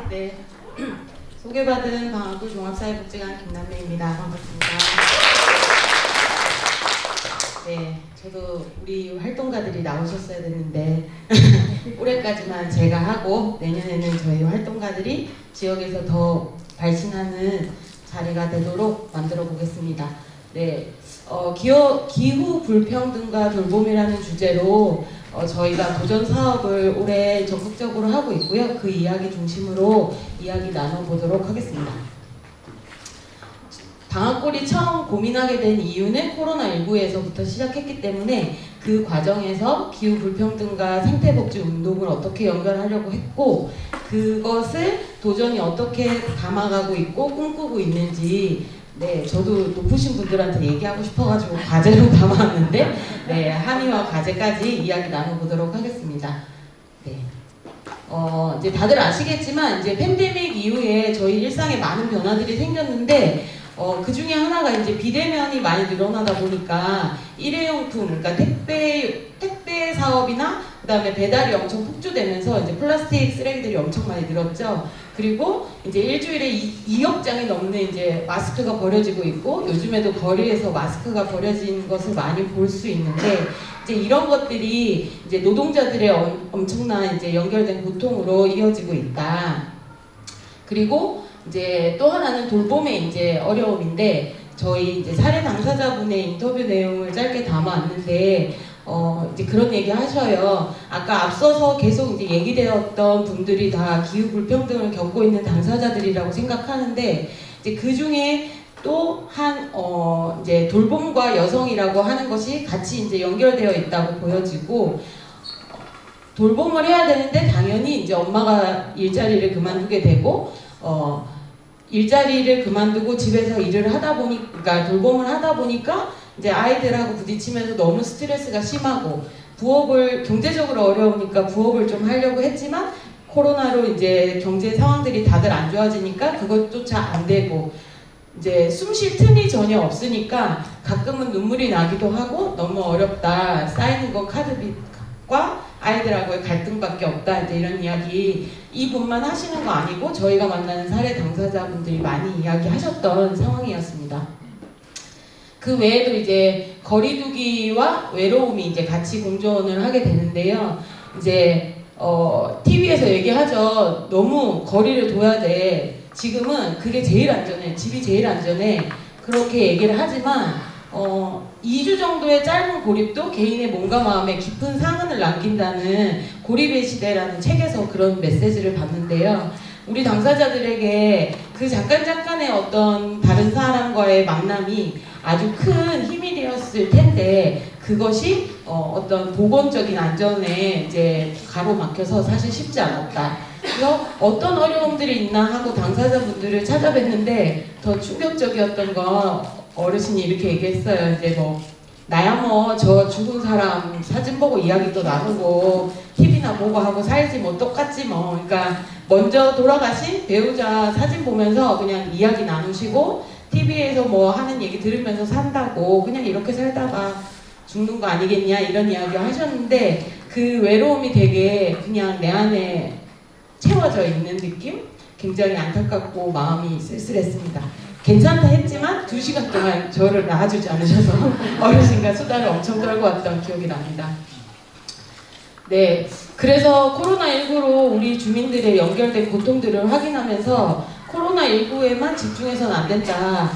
네, 소개받은 방학구 종합사회복지관 김남래입니다. 반갑습니다. 네, 저도 우리 활동가들이 나오셨어야 됐는데 올해까지만 제가 하고 내년에는 저희 활동가들이 지역에서 더 발신하는 자리가 되도록 만들어 보겠습니다. 네, 기후 불평등과 돌봄이라는 주제로 저희가 도전 사업을 올해 적극적으로 하고 있고요. 그 이야기 중심으로 이야기 나눠보도록 하겠습니다. 방학골이 처음 고민하게 된 이유는 코로나19에서부터 시작했기 때문에 그 과정에서 기후 불평등과 생태복지 운동을 어떻게 연결하려고 했고 그것을 도전이 어떻게 담아가고 있고 꿈꾸고 있는지 네, 저도 높으신 분들한테 얘기하고 싶어가지고 과제로 담았는데 네, 함의와 과제까지 이야기 나눠보도록 하겠습니다. 네. 이제 다들 아시겠지만 이제 팬데믹 이후에 저희 일상에 많은 변화들이 생겼는데 그 중에 하나가 이제 비대면이 많이 늘어나다 보니까 일회용품, 그러니까 택배 사업이나 그 다음에 배달이 엄청 폭주되면서 이제 플라스틱 쓰레기들이 엄청 많이 늘었죠. 그리고 이제 일주일에 2억 장이 넘는 이제 마스크가 버려지고 있고 요즘에도 거리에서 마스크가 버려진 것을 많이 볼 수 있는데 이제 이런 것들이 이제 노동자들의 엄청난 이제 연결된 고통으로 이어지고 있다. 그리고 이제 또 하나는 돌봄의 이제 어려움인데 저희 이제 사례 당사자분의 인터뷰 내용을 짧게 담아왔는데 이제 그런 얘기 하셔요. 아까 앞서서 계속 이제 얘기되었던 분들이 다 기후 불평등을 겪고 있는 당사자들이라고 생각하는데 이제 그 중에 또 이제 돌봄과 여성이라고 하는 것이 같이 이제 연결되어 있다고 보여지고 돌봄을 해야 되는데 당연히 이제 엄마가 일자리를 그만두게 되고 일자리를 그만두고 집에서 일을 하다 보니까 그러니까 돌봄을 하다 보니까 이제 아이들하고 부딪히면서 너무 스트레스가 심하고 부업을 경제적으로 어려우니까 부업을 좀 하려고 했지만 코로나로 이제 경제 상황들이 다들 안 좋아지니까 그것조차 안 되고 이제 숨 쉴 틈이 전혀 없으니까 가끔은 눈물이 나기도 하고 너무 어렵다. 쌓이는 건 카드빚과 아이들하고의 갈등밖에 없다. 이제 이런 이야기 이분만 하시는 거 아니고 저희가 만나는 사례 당사자분들이 많이 이야기하셨던 상황이었습니다. 그 외에도 이제 거리두기와 외로움이 이제 같이 공존을 하게 되는데요. 이제 TV에서 얘기하죠. 너무 거리를 둬야 돼. 지금은 그게 제일 안전해. 집이 제일 안전해. 그렇게 얘기를 하지만 2주 정도의 짧은 고립도 개인의 몸과 마음에 깊은 상흔을 남긴다는 고립의 시대라는 책에서 그런 메시지를 봤는데요. 우리 당사자들에게 그 잠깐의 어떤 다른 사람과의 만남이 아주 큰 힘이 되었을 텐데 그것이 어떤 보건적인 안전에 이제 가로막혀서 사실 쉽지 않았다. 그래서 어떤 어려움들이 있나 하고 당사자분들을 찾아뵀는데 더 충격적이었던 건 어르신이 이렇게 얘기했어요. 이제 뭐 나야 뭐 저 죽은 사람 사진 보고 이야기도 나누고 TV나 보고 하고 살지 뭐 똑같지 뭐. 그러니까 먼저 돌아가신 배우자 사진 보면서 그냥 이야기 나누시고 TV에서 뭐 하는 얘기 들으면서 산다고 그냥 이렇게 살다가 죽는 거 아니겠냐 이런 이야기 하셨는데 그 외로움이 되게 그냥 내 안에 채워져 있는 느낌? 굉장히 안타깝고 마음이 쓸쓸했습니다. 괜찮다 했지만 2시간 동안 저를 놔주지 않으셔서 어르신과 수다를 엄청 떨고 왔던 기억이 납니다. 네, 그래서 코로나19로 우리 주민들의 연결된 고통들을 확인하면서 코로나19에만 집중해서는 안 된다.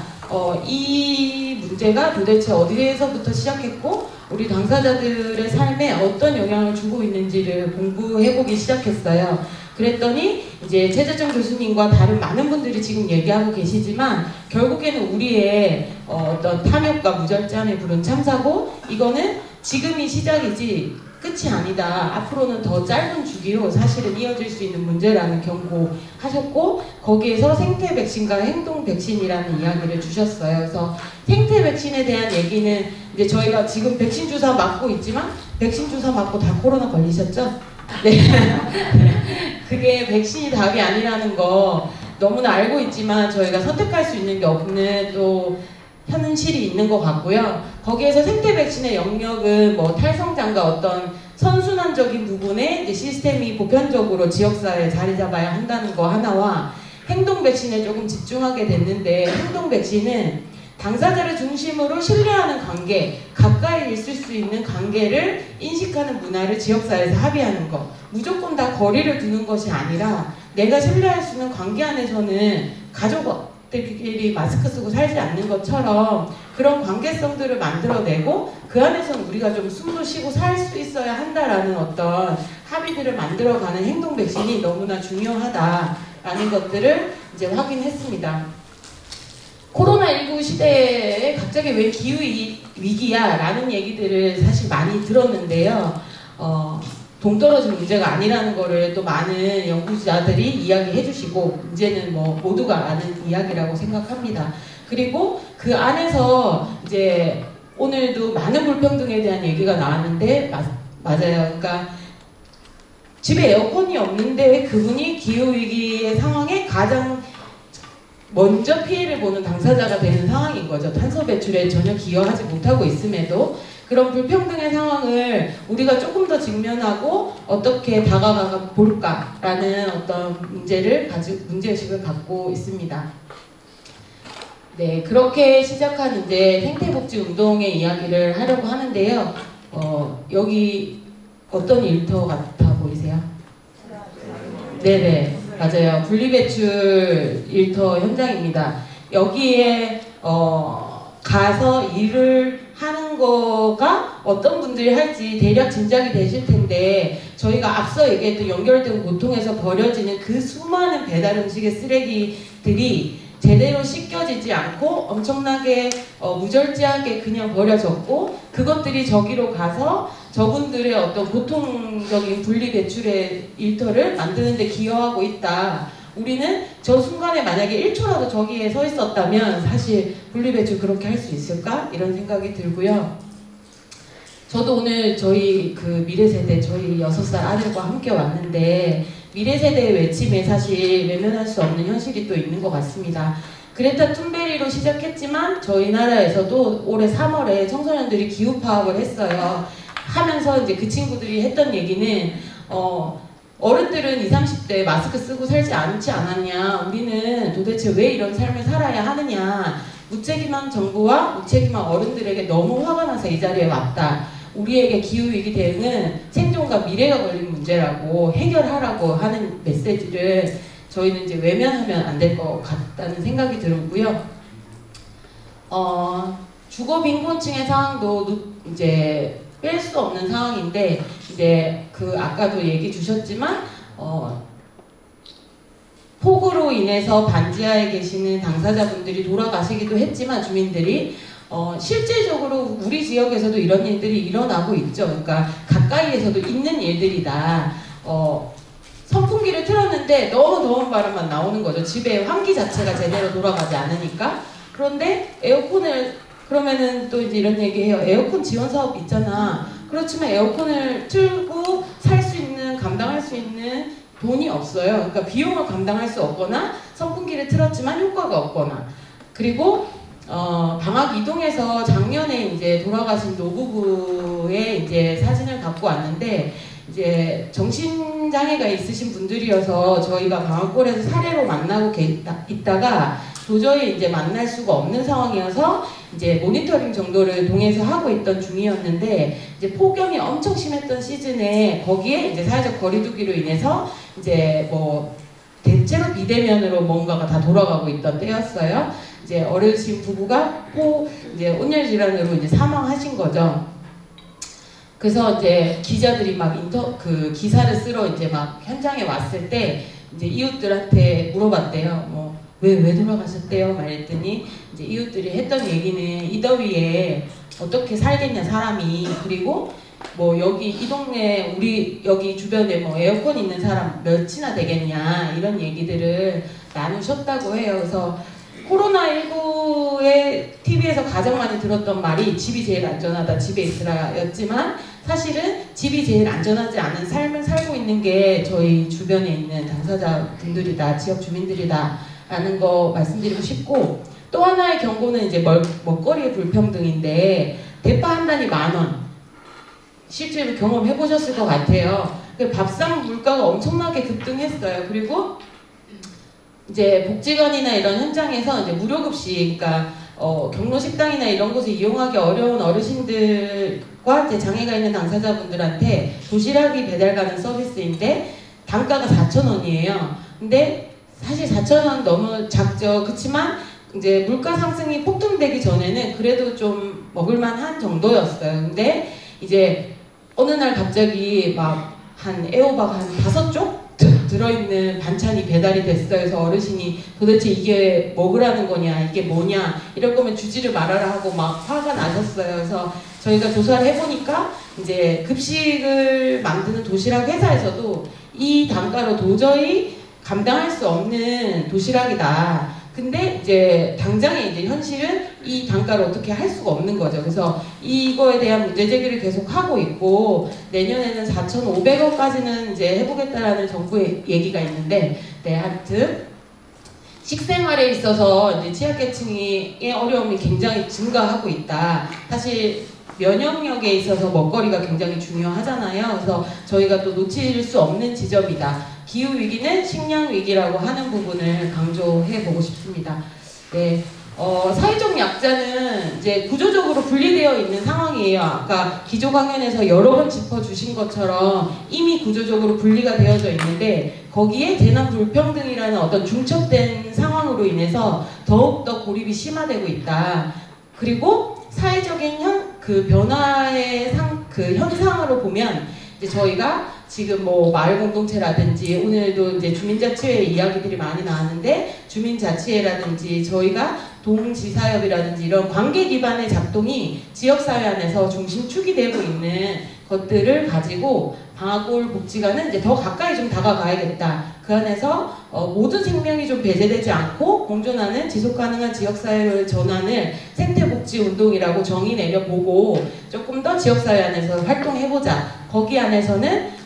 이 문제가 도대체 어디에서부터 시작했고 우리 당사자들의 삶에 어떤 영향을 주고 있는지를 공부해보기 시작했어요. 그랬더니 이제 최재정 교수님과 다른 많은 분들이 지금 얘기하고 계시지만 결국에는 우리의 어떤 탐욕과 무절제함에 부른 참사고 이거는 지금이 시작이지 끝이 아니다. 앞으로는 더 짧은 주기로 사실은 이어질 수 있는 문제라는 경고하셨고 거기에서 생태 백신과 행동 백신이라는 이야기를 주셨어요. 그래서 생태 백신에 대한 얘기는 이제 저희가 지금 백신 주사 맞고 있지만 백신 주사 맞고 다 코로나 걸리셨죠? 네. 그게 백신이 답이 아니라는 거 너무나 알고 있지만 저희가 선택할 수 있는 게 없는 또 현실이 있는 것 같고요. 거기에서 생태 백신의 영역은 뭐 탈성장과 어떤 선순환적인 부분에 이제 시스템이 보편적으로 지역사회에 자리 잡아야 한다는 거 하나와 행동 백신에 조금 집중하게 됐는데, 행동 백신은 당사자를 중심으로 신뢰하는 관계, 가까이 있을 수 있는 관계를 인식하는 문화를 지역사회에서 합의하는 것. 무조건 다 거리를 두는 것이 아니라 내가 신뢰할 수 있는 관계 안에서는 가족들끼리 마스크 쓰고 살지 않는 것처럼 그런 관계성들을 만들어내고 그 안에서는 우리가 좀 숨도 쉬고 살 수 있어야 한다라는 어떤 합의들을 만들어가는 행동 백신이 너무나 중요하다라는 것들을 이제 확인했습니다. 코로나19 시대에 갑자기 왜 기후위기야? 라는 얘기들을 사실 많이 들었는데요. 동떨어진 문제가 아니라는 거를 또 많은 연구자들이 이야기해 주시고, 이제는 뭐 모두가 아는 이야기라고 생각합니다. 그리고 그 안에서 이제 오늘도 많은 불평등에 대한 얘기가 나왔는데, 맞아요. 그러니까 집에 에어컨이 없는데 그분이 기후위기의 상황에 가장 먼저 피해를 보는 당사자가 되는 상황인 거죠. 탄소 배출에 전혀 기여하지 못하고 있음에도. 그런 불평등의 상황을 우리가 조금 더 직면하고 어떻게 다가가 볼까라는 어떤 문제의식을 갖고 있습니다. 네, 그렇게 시작한 이제 생태복지 운동의 이야기를 하려고 하는데요. 여기 어떤 일터 같아 보이세요? 네네. 맞아요. 분리배출 일터 현장입니다. 여기에 가서 일을 하는 거가 어떤 분들이 할지 대략 짐작이 되실 텐데, 저희가 앞서 얘기했던 연결된 고통에서 버려지는 그 수많은 배달 음식의 쓰레기들이 제대로 씻겨지지 않고 엄청나게 무절제하게 그냥 버려졌고, 그것들이 저기로 가서 저분들의 어떤 고통적인 분리배출의 일터를 만드는 데 기여하고 있다. 우리는 저 순간에 만약에 1초라도 저기에 서 있었다면 사실 분리배출 그렇게 할 수 있을까? 이런 생각이 들고요. 저도 오늘 저희 그 미래세대, 저희 6살 아들과 함께 왔는데, 미래세대의 외침에 사실 외면할 수 없는 현실이 또 있는 것 같습니다. 그레타 툰베리로 시작했지만 저희 나라에서도 올해 3월에 청소년들이 기후 파업을 했어요. 하면서 이제 그 친구들이 했던 얘기는 어른들은 20, 30대 마스크 쓰고 살지 않지 않았냐, 우리는 도대체 왜 이런 삶을 살아야 하느냐, 무책임한 정부와 무책임한 어른들에게 너무 화가 나서 이 자리에 왔다. 우리에게 기후위기 대응은 생존과 미래가 걸린 문제라고 해결하라고 하는 메시지를 저희는 이제 외면하면 안 될 것 같다는 생각이 들었고요. 주거 빈곤층의 상황도 이제 뺄 수 없는 상황인데, 이제 그 아까도 얘기 주셨지만 폭우로 인해서 반지하에 계시는 당사자분들이 돌아가시기도 했지만 주민들이 실제적으로 우리 지역에서도 이런 일들이 일어나고 있죠. 그러니까 가까이에서도 있는 일들이다. 선풍기를 틀었는데 너무 더운 바람만 나오는 거죠. 집에 환기 자체가 제대로 돌아가지 않으니까. 그런데 에어컨을, 그러면은 또 이제 이런 얘기해요. 에어컨 지원 사업 있잖아. 그렇지만 에어컨을 틀고 살 수 있는, 감당할 수 있는 돈이 없어요. 그러니까 비용을 감당할 수 없거나, 선풍기를 틀었지만 효과가 없거나. 그리고 방학 이동해서 작년에 이제 돌아가신 노부부의 이제 사진을 갖고 왔는데, 이제 정신장애가 있으신 분들이어서 저희가 방학골에서 사례로 만나고 있다가 도저히 이제 만날 수가 없는 상황이어서 이제 모니터링 정도를 동에서 하고 있던 중이었는데, 이제 폭염이 엄청 심했던 시즌에 거기에 이제 사회적 거리두기로 인해서 이제 뭐 대체로 비대면으로 뭔가가 다 돌아가고 있던 때였어요. 이제 어르신 부부가 이제 온열 질환으로 이제 사망하신 거죠. 그래서 이제 기자들이 막 기사를 쓰러 이제 막 현장에 왔을 때 이제 이웃들한테 물어봤대요. 뭐 왜 돌아가셨대요? 말했더니 이제 이웃들이 했던 얘기는 이 더위에 어떻게 살겠냐 사람이, 그리고 뭐 여기 이 동네 우리 여기 주변에 뭐 에어컨 있는 사람 몇이나 되겠냐, 이런 얘기들을 나누셨다고 해요. 그래서 코로나19에 TV에서 가장 많이 들었던 말이 집이 제일 안전하다, 집에 있으라 였지만, 사실은 집이 제일 안전하지 않은 삶을 살고 있는 게 저희 주변에 있는 당사자분들이다, 지역 주민들이다 라는 거 말씀드리고 싶고, 또 하나의 경고는 이제 먹거리의 불평등인데, 대파 한 단이 10,000원, 실제로 경험해 보셨을 것 같아요. 밥상 물가가 엄청나게 급등했어요. 그리고 이제 복지관이나 이런 현장에서 이제 무료급식, 그러니까 경로 식당이나 이런 곳을 이용하기 어려운 어르신들과 이제 장애가 있는 당사자분들한테 도시락이 배달 가는 서비스인데 단가가 4,000원이에요. 근데 사실 4,000원 너무 작죠. 그렇지만 이제 물가 상승이 폭등되기 전에는 그래도 좀 먹을만한 정도였어요. 근데 이제 어느 날 갑자기 막 한 애호박 한 5쪽 들어있는 반찬이 배달이 됐어요. 그래서 어르신이 도대체 이게 먹으라는 거냐, 이게 뭐냐, 이럴 거면 주지를 말아라 하고 막 화가 나셨어요. 그래서 저희가 조사를 해보니까 이제 급식을 만드는 도시락 회사에서도 이 단가로 도저히 감당할 수 없는 도시락이다. 근데 이제 당장에 이제 현실은 이 단가를 어떻게 할 수가 없는 거죠. 그래서 이거에 대한 문제 제기를 계속 하고 있고 내년에는 4,500원까지는 이제 해보겠다라는 정부의 얘기가 있는데, 네, 하여튼 식생활에 있어서 이제 취약계층의 어려움이 굉장히 증가하고 있다. 사실 면역력에 있어서 먹거리가 굉장히 중요하잖아요. 그래서 저희가 또 놓칠 수 없는 지점이다. 기후위기는 식량위기라고 하는 부분을 강조해 보고 싶습니다. 네, 사회적 약자는 이제 구조적으로 분리되어 있는 상황이에요. 아까 기조 강연에서 여러 번 짚어주신 것처럼 이미 구조적으로 분리가 되어져 있는데 거기에 재난 불평등이라는 어떤 중첩된 상황으로 인해서 더욱더 고립이 심화되고 있다. 그리고 사회적인 변화의 현상으로 보면 이제 저희가 지금 뭐 마을 공동체라든지 오늘도 이제 주민자치회 이야기들이 많이 나왔는데 주민자치회라든지 저희가 동지사협이라든지 이런 관계 기반의 작동이 지역사회 안에서 중심축이 되고 있는 것들을 가지고 방아골 복지관은 이제 더 가까이 좀 다가가야겠다. 그 안에서 모든 생명이 좀 배제되지 않고 공존하는 지속가능한 지역사회의 전환을 생태복지운동이라고 정의 내려보고 조금 더 지역사회 안에서 활동해보자. 거기 안에서는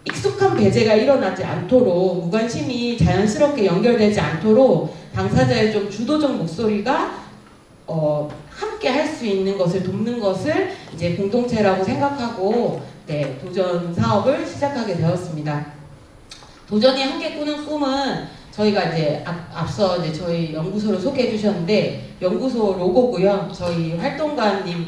익숙한 배제가 일어나지 않도록 무관심이 자연스럽게 연결되지 않도록 당사자의 좀 주도적 목소리가 함께 할 수 있는 것을 돕는 것을 이제 공동체라고 생각하고 네, 도전 사업을 시작하게 되었습니다. 도전이 함께 꾸는 꿈은 저희가 이제 앞서 이제 저희 연구소를 소개해 주셨는데 연구소 로고고요. 저희 활동가님들과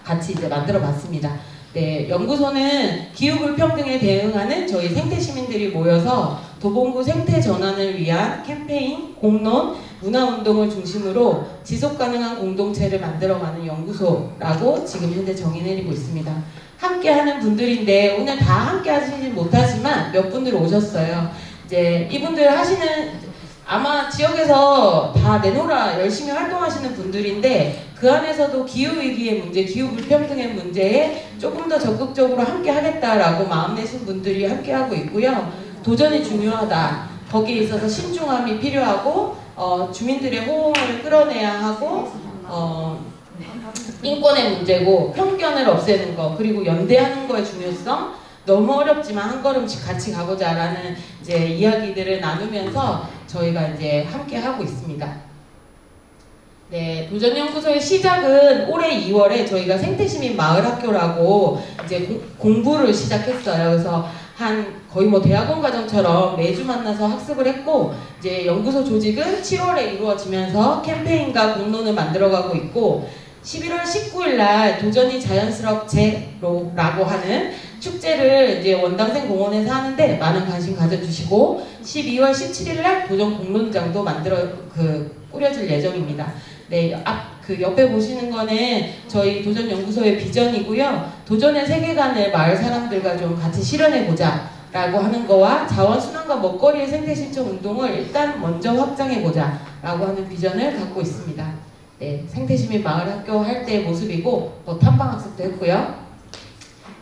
같이 이제 만들어 봤습니다. 네, 연구소는 기후불평등에 대응하는 저희 생태시민들이 모여서 도봉구 생태 전환을 위한 캠페인, 공론, 문화운동을 중심으로 지속가능한 공동체를 만들어가는 연구소라고 지금 현재 정의 내리고 있습니다. 함께하는 분들인데 오늘 다 함께 하시진 못하지만 몇 분들 오셨어요. 이제 이분들 아마 지역에서 다 내노라 열심히 활동하시는 분들인데 그 안에서도 기후위기의 문제, 기후불평등의 문제에 조금 더 적극적으로 함께 하겠다라고 마음 내신 분들이 함께 하고 있고요. 도전이 중요하다. 거기에 있어서 신중함이 필요하고 주민들의 호응을 끌어내야 하고 인권의 문제고 편견을 없애는 거 그리고 연대하는 거의 중요성 너무 어렵지만 한 걸음씩 같이 가보자라는 이제 이야기들을 나누면서 저희가 이제 함께 하고 있습니다. 네, 도전연구소의 시작은 올해 2월에 저희가 생태시민 마을학교라고 이제 공부를 시작했어요. 그래서 거의 뭐 대학원 과정처럼 매주 만나서 학습을 했고 이제 연구소 조직은 7월에 이루어지면서 캠페인과 공론을 만들어가고 있고 11월 19일 날 도전이 자연스럽제로라고 하는 축제를 이제 원당생 공원에서 하는데 많은 관심 가져주시고 12월 17일 날 도전 공론장도 꾸려질 예정입니다. 네, 옆에 보시는 거는 저희 도전연구소의 비전이고요. 도전의 세계관을 마을 사람들과 좀 같이 실현해보자 라고 하는 거와 자원순환과 먹거리의 생태실천 운동을 일단 먼저 확장해보자 라고 하는 비전을 갖고 있습니다. 네, 생태시민 마을학교 할 때의 모습이고 탐방학습도 했고요.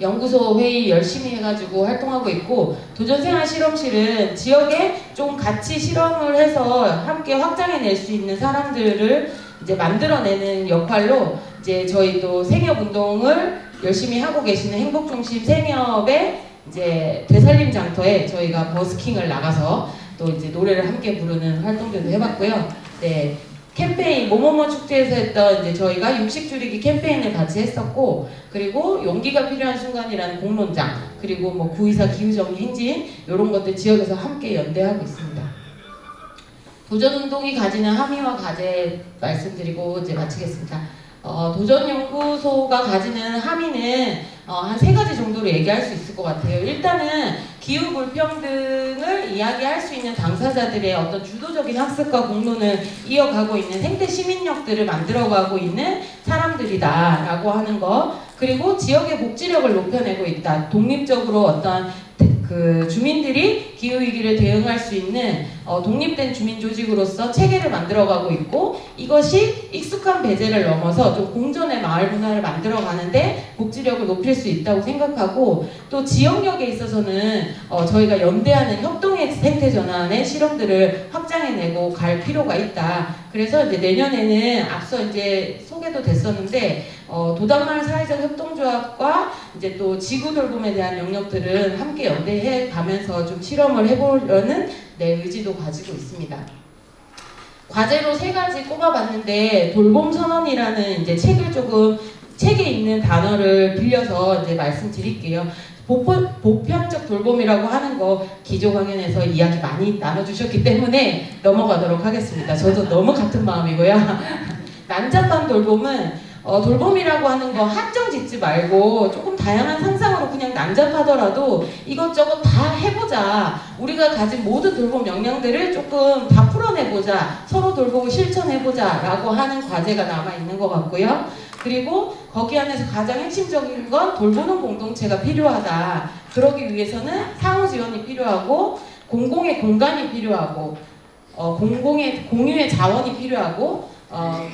연구소 회의 열심히 해가지고 활동하고 있고 도전생활실험실은 지역에 좀 같이 실험을 해서 함께 확장해낼 수 있는 사람들을 이제 만들어내는 역할로 이제 저희도 생협운동을 열심히 하고 계시는 행복중심 생협의 이제 되살림 장터에 저희가 버스킹을 나가서 또 이제 노래를 함께 부르는 활동들도 해봤고요. 네, 캠페인 모모모 축제에서 했던 이제 저희가 육식 줄이기 캠페인을 같이 했었고, 그리고 용기가 필요한 순간이라는 공론장, 그리고 뭐 구의사 기후정의 행진 이런 것들 지역에서 함께 연대하고 있습니다. 도전운동이 가지는 함의와 과제 말씀드리고 이제 마치겠습니다. 도전연구소가 가지는 함의는 한 3가지 정도로 얘기할 수 있을 것 같아요. 일단은 기후 불평등을 이야기할 수 있는 당사자들의 어떤 주도적인 학습과 공론을 이어가고 있는 생태 시민력들을 만들어가고 있는 사람들이다라고 하는 거, 그리고 지역의 복지력을 높여내고 있다. 독립적으로 어떤 그 주민들이 기후위기를 대응할 수 있는 독립된 주민조직으로서 체계를 만들어가고 있고, 이것이 익숙한 배제를 넘어서 좀 공존의 마을 문화를 만들어가는데 복지력을 높일 수 있다고 생각하고, 또 지역력에 있어서는 저희가 연대하는 협동의 생태전환의 실험들을 확장해내고 갈 필요가 있다. 그래서 이제 내년에는 앞서 이제 소개도 됐었는데 도담마을 사회적 협동조합과 이제 또 지구 돌봄에 대한 영역들은 함께 연대해 가면서 좀 실험을 해보려는 의지도 가지고 있습니다. 과제로 3가지 꼽아봤는데, 돌봄 선언이라는 이제 책에 있는 단어를 빌려서 이제 말씀드릴게요. 보편적 돌봄이라고 하는 거 기조 강연에서 이야기 많이 나눠주셨기 때문에 넘어가도록 하겠습니다. 저도 너무 같은 마음이고요. 난잡한 돌봄은 돌봄이라고 하는 거 한정 짓지 말고 조금 다양한 상상으로 그냥 난잡하더라도 이것저것 다 해보자. 우리가 가진 모든 돌봄 역량들을 조금 다 풀어내보자. 서로 돌보고 실천해보자 라고 하는 과제가 남아있는 것 같고요. 그리고 거기 안에서 가장 핵심적인 건 돌보는 공동체가 필요하다. 그러기 위해서는 상호 지원이 필요하고, 공공의 공간이 필요하고, 공유의 자원이 필요하고,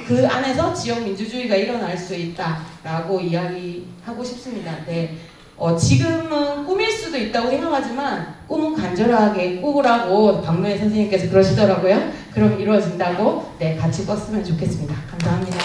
그 안에서 지역 민주주의가 일어날 수 있다라고 이야기하고 싶습니다. 네. 지금은 꿈일 수도 있다고 생각하지만 꿈은 간절하게 꾸라고 박노해 선생님께서 그러시더라고요. 그럼 이루어진다고 같이 꿨으면 좋겠습니다. 감사합니다.